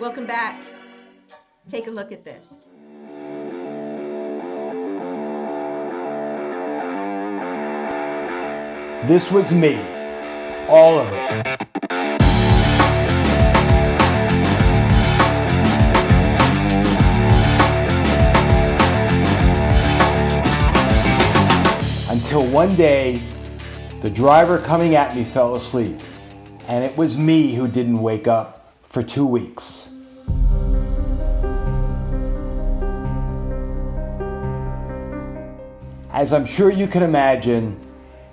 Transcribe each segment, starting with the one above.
Welcome back. Take a look at this. This was me, all of it. Until one day, the driver coming at me fell asleep, and it was me who didn't wake up for 2 weeks. As I'm sure you can imagine,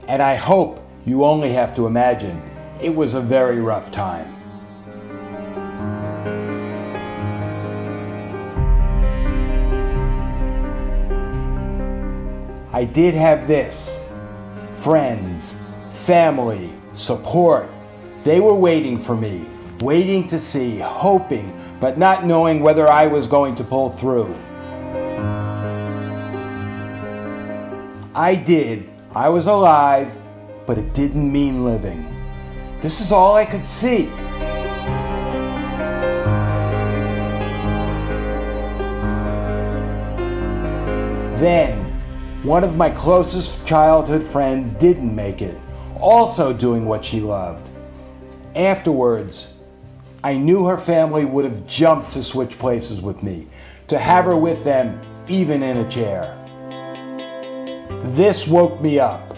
and I hope you only have to imagine, it was a very rough time. I did have this: friends, family, support. They were waiting for me, waiting to see, hoping, but not knowing whether I was going to pull through. I did. I was alive, but it didn't mean living. This is all I could see. Then, one of my closest childhood friends didn't make it, also doing what she loved. Afterwards, I knew her family would have jumped to switch places with me, to have her with them, even in a chair. This woke me up.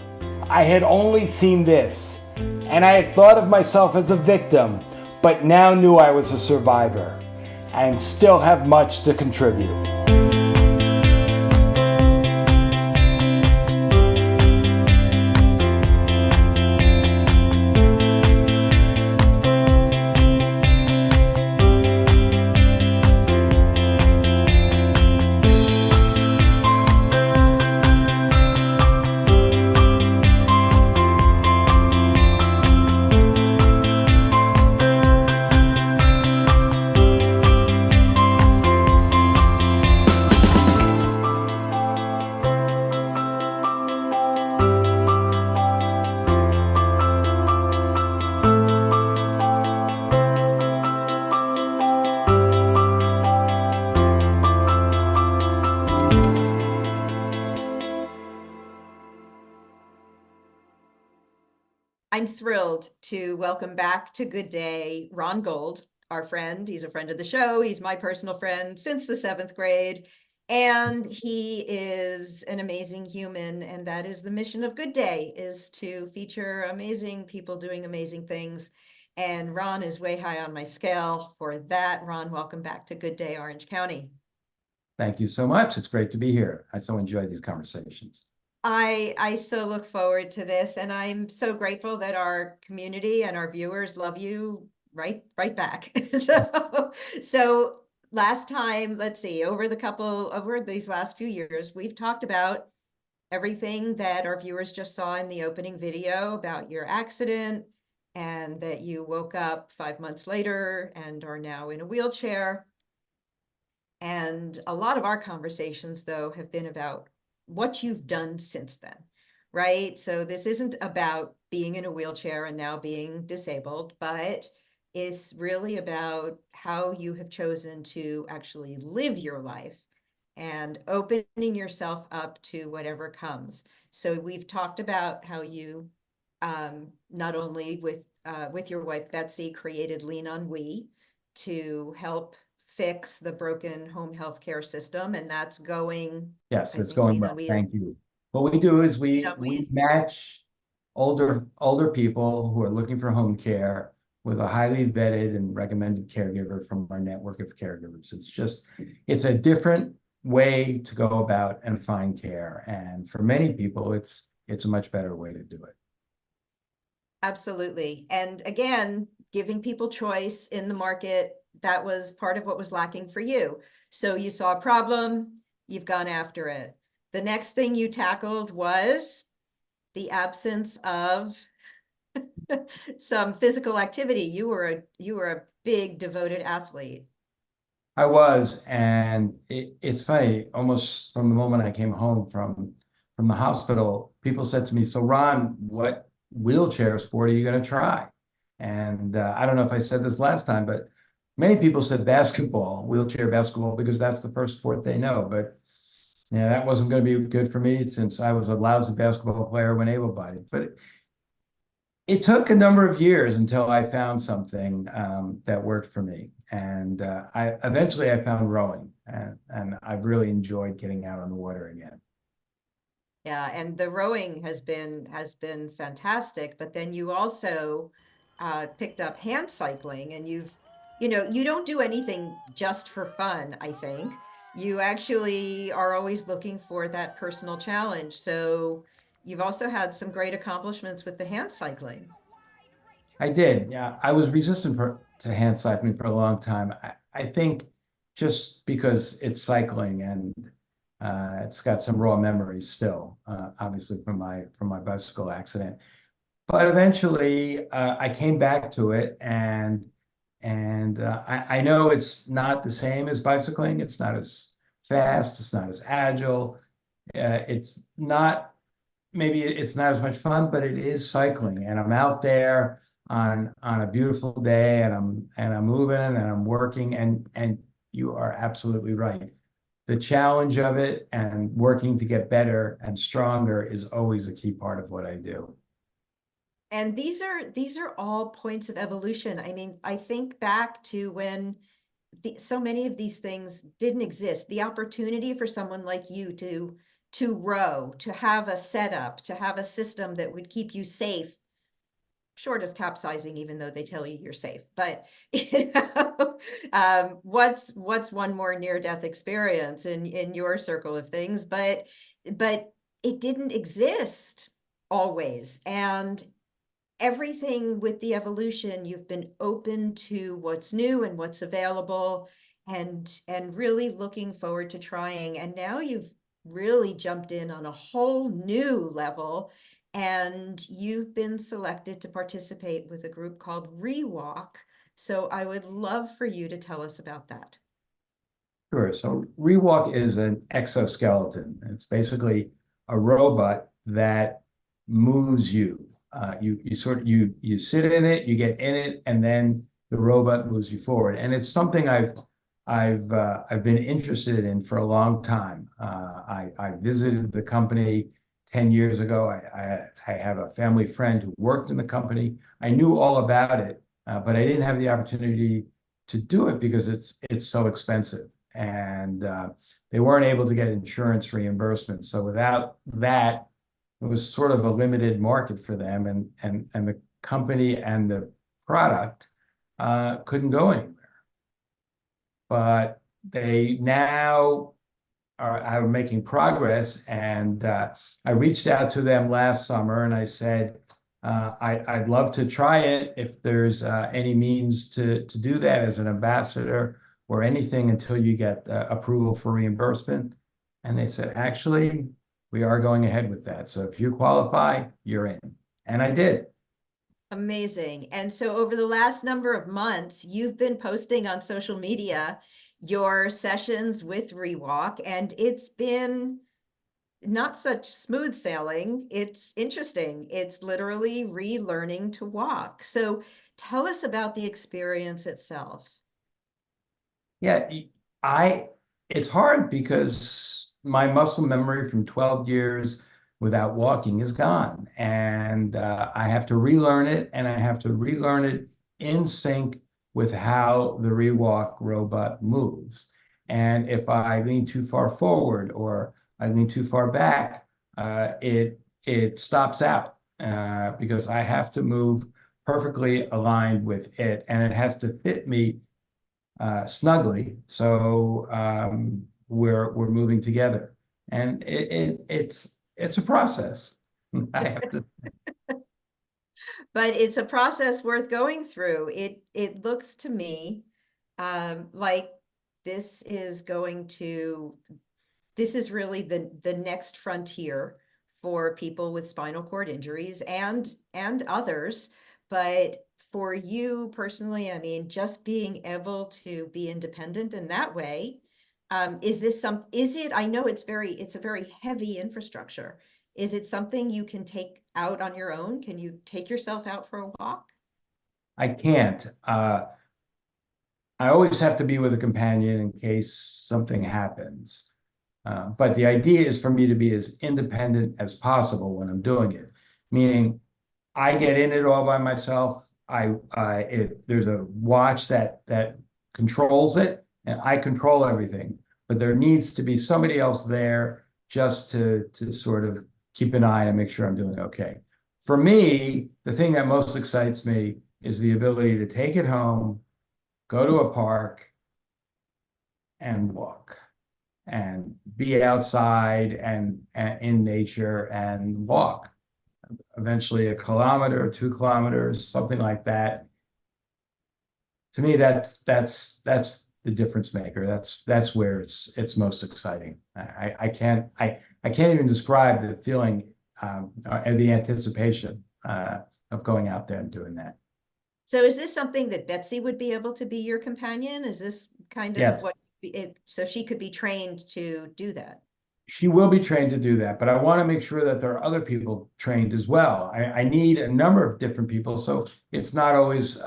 I had only seen this, and I had thought of myself as a victim, but now knew I was a survivor, and still have much to contribute. I'm thrilled to welcome back to Good Day Ron Gold, our friend. He's a friend of the show. He's my personal friend since the 7th grade. And he is an amazing human. And that is the mission of Good Day, is to feature amazing people doing amazing things. And Ron is way high on my scale for that. Ron, welcome back to Good Day Orange County. Thank you so much. It's great to be here. I so enjoyed these conversations. I so look forward to this, and I'm so grateful that our community and our viewers love you right back. So last time, let's see, over these last few years, we've talked about everything that our viewers just saw in the opening video about your accident, and that you woke up 5 months later and are now in a wheelchair. And a lot of our conversations, though, have been about what you've done since then, right? So this isn't about being in a wheelchair and now being disabled, but it's really about how you have chosen to actually live your life and opening yourself up to whatever comes. So we've talked about how you, not only with your wife Betsy, created LeanOnWe to help fix the broken home healthcare system, and that's going. Yes, it's going well. Thank you. What we do is we match older people who are looking for home care with a highly vetted and recommended caregiver from our network of caregivers. It's a different way to go about and find care, and for many people, it's a much better way to do it. Absolutely. And again, giving people choice in the market, that was part of what was lacking for you. So you saw a problem, you've gone after it. The next thing you tackled was the absence of some physical activity. You were a big devoted athlete. I was, and it's funny, almost from the moment I came home from the hospital, people said to me, "So Ron, what wheelchair sport are you going to try?" And I don't know if I said this last time, but Many people said basketball, wheelchair basketball, because that's the first sport they know. But yeah, that wasn't going to be good for me since I was a lousy basketball player when able-bodied. But it took a number of years until I found something that worked for me. And I eventually I found rowing, and I've really enjoyed getting out on the water again. Yeah, and the rowing has been fantastic, but then you also picked up hand cycling, and you don't do anything just for fun, I think. You actually are always looking for that personal challenge. So you've also had some great accomplishments with the hand cycling. I did. Yeah, I was resistant to hand cycling for a long time. I think just because it's cycling and it's got some raw memories still, obviously from my bicycle accident. But eventually, I came back to it, and I know it's not the same as bicycling. It's not as fast. It's not as agile. It's not maybe it's not as much fun, but it is cycling, and I'm out there on a beautiful day, and I'm moving and I'm working, and you are absolutely right. The challenge of it and working to get better and stronger is always a key part of what I do. And these are all points of evolution. I mean, I think back to when so many of these things didn't exist. The opportunity for someone like you to row, to have a setup, to have a system that would keep you safe, short of capsizing, even though they tell you you're safe. But what's one more near-death experience in your circle of things? But it didn't exist always, and everything with the evolution, you've been open to what's new and what's available, and really looking forward to trying. And now you've really jumped in on a whole new level, and you've been selected to participate with a group called ReWalk. So I would love for you to tell us about that. Sure. So ReWalk is an exoskeleton. It's basically a robot that moves you. You sit in it, you get in it, and then the robot moves you forward. And it's something I've been interested in for a long time. I visited the company 10 years ago. I have a family friend who worked in the company. I knew all about it, but I didn't have the opportunity to do it because it's so expensive, and they weren't able to get insurance reimbursement. So without that, it was sort of a limited market for them, and the company and the product couldn't go anywhere. But they now are making progress, and I reached out to them last summer and I said, I'd love to try it if there's any means to do that as an ambassador or anything until you get approval for reimbursement. And they said, actually, we are going ahead with that. So if you qualify, you're in. And I did. Amazing. And so over the last number of months, you've been posting on social media your sessions with ReWalk, and it's been not such smooth sailing. It's interesting. It's literally relearning to walk. So tell us about the experience itself. Yeah, I it's hard because my muscle memory from 12 years without walking is gone. And I have to relearn it, and I have to relearn it in sync with how the ReWalk robot moves. And if I lean too far forward or I lean too far back, it stops out because I have to move perfectly aligned with it, and it has to fit me snugly. So we're moving together, and it's a process. I have to. But it's a process worth going through. It looks to me like this is going to this is really the next frontier for people with spinal cord injuries and others. But for you personally, I mean, just being able to be independent in that way, is it, I know it's a very heavy infrastructure. Is it something you can take out on your own? Can you take yourself out for a walk? I can't. I always have to be with a companion in case something happens. But the idea is for me to be as independent as possible when I'm doing it, meaning I get in it all by myself. There's a watch that controls it, and I control everything. But there needs to be somebody else there just to sort of keep an eye and make sure I'm doing okay. For me, the thing that most excites me is the ability to take it home, go to a park, and walk and be outside and in nature and walk. Eventually a kilometer, 2 kilometers, something like that. To me, that's the difference maker. That's where it's most exciting. I can't even describe the feeling and the anticipation of going out there and doing that. So is this something that Betsy would be able to be your companion? Is this kind of Yes. what it, so she could be trained to do that? She will be trained to do that, but I want to make sure that there are other people trained as well. I need a number of different people, so it's not always,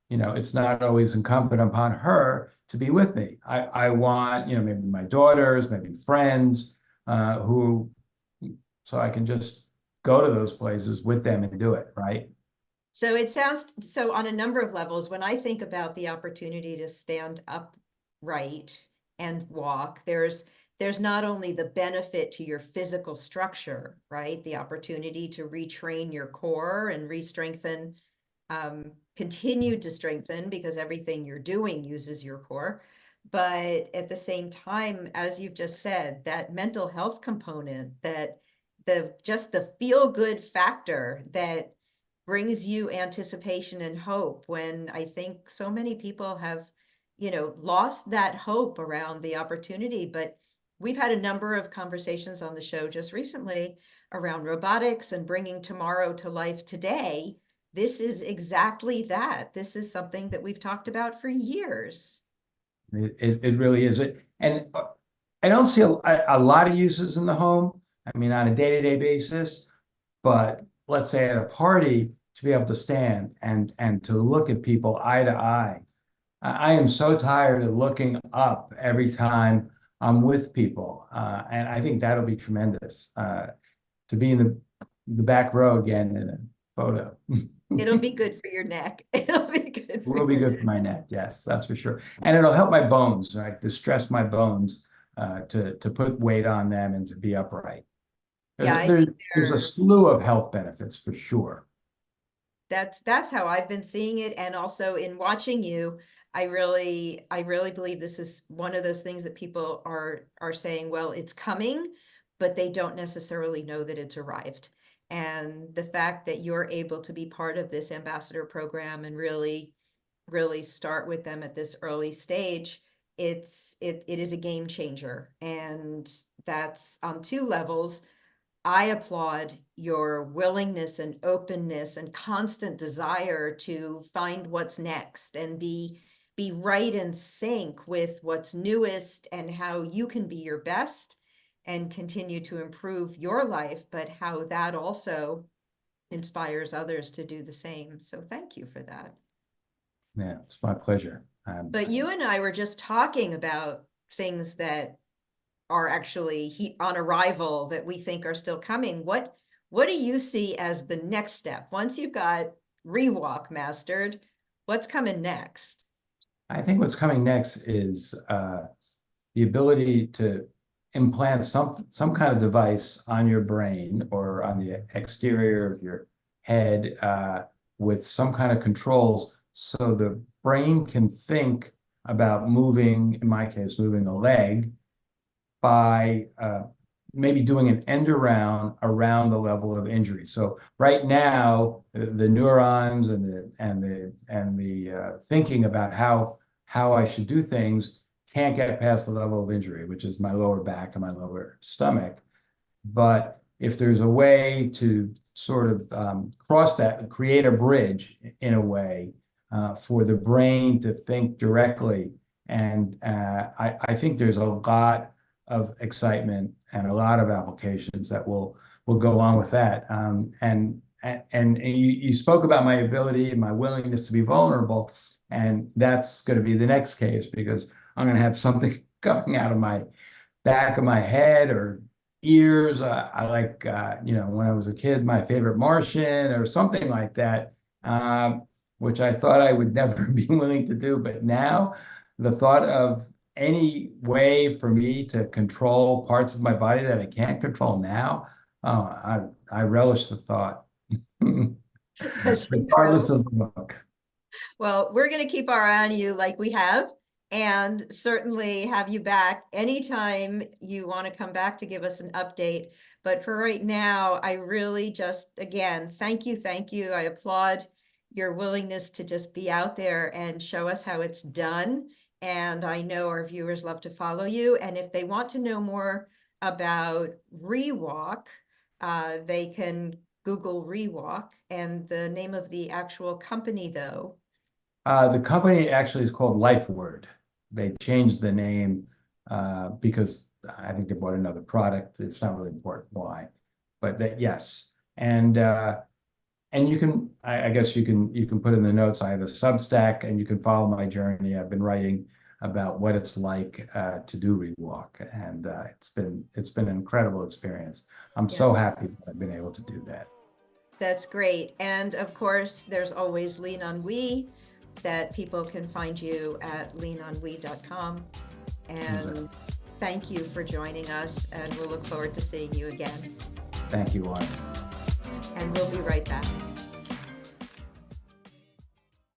it's not always incumbent upon her to be with me. I want, maybe my daughters, maybe friends, who, so I can just go to those places with them and do it, right? So it sounds, so on a number of levels, when I think about the opportunity to stand upright and walk, there's not only the benefit to your physical structure, right? The opportunity to retrain your core and re-strengthen, continue to strengthen because everything you're doing uses your core. But at the same time, as you've just said, that mental health component, that just the feel good factor that brings you anticipation and hope, when I think so many people have, lost that hope around the opportunity. But we've had a number of conversations on the show just recently around robotics and bringing tomorrow to life today. This is exactly that. This is something that we've talked about for years. It really is. And I don't see a lot of uses in the home. I mean, on a day-to-day basis. But let's say at a party, to be able to stand and to look at people eye to eye. I am so tired of looking up every time I'm with people. And I think that'll be tremendous to be in the back row again in a photo. It'll be good for your neck. It'll be good It for will be your good for my neck. Yes, that's for sure. And it'll help my bones, right? To stress my bones, to put weight on them and to be upright. Yeah, I There's, think there's a slew of health benefits for sure. that's how I've been seeing it. And also in watching you, I really believe this is one of those things that people are saying, well, it's coming, but they don't necessarily know that it's arrived. And the fact that you're able to be part of this ambassador program and really start with them at this early stage, it is a game changer. And that's on two levels. I applaud your willingness and openness and constant desire to find what's next and be right in sync with what's newest and how you can be your best and continue to improve your life, but how that also inspires others to do the same. So thank you for that. Yeah, it's my pleasure. But you and I were just talking about things that are actually on arrival that we think are still coming. What do you see as the next step? Once you've got ReWalk mastered, what's coming next? I think what's coming next is the ability to implant some kind of device on your brain or on the exterior of your head with some kind of controls so the brain can think about moving, in my case, moving a leg by maybe doing an end around the level of injury. So right now, the neurons and the thinking about how I should do things can't get past the level of injury, which is my lower back and my lower stomach. But if there's a way to sort of cross that, create a bridge in a way for the brain to think directly, and I think there's a lot of excitement and a lot of applications that will go on with that. And you spoke about my ability and my willingness to be vulnerable. And that's going to be the next case because I'm going to have something coming out of my back of my head or ears. I like, when I was a kid, my favorite Martian or something like that, which I thought I would never be willing to do. But now the thought of any way for me to control parts of my body that I can't control now, I relish the thought, That's regardless incredible. of the look. Well, we're going to keep our eye on you like we have, and certainly have you back anytime you want to come back to give us an update. But for right now, I really just, again, thank you, thank you. I applaud your willingness to just be out there and show us how it's done. And I know our viewers love to follow you. And if they want to know more about ReWalk, they can Google ReWalk. And the name of the actual company, though. The company actually is called LifeWord. They changed the name because I think they bought another product. It's not really important why, but that yes, and you can I guess you can put in the notes. I have a Substack, and you can follow my journey. I've been writing about what it's like to do ReWalk, and it's been an incredible experience. I'm Yeah. so happy that I've been able to do that. That's great. And of course, there's always LeanOnWe that people can find you at leanonwe.com. Exactly. And thank you for joining us, and we'll look forward to seeing you again. Thank you, Juan. And we'll be right back.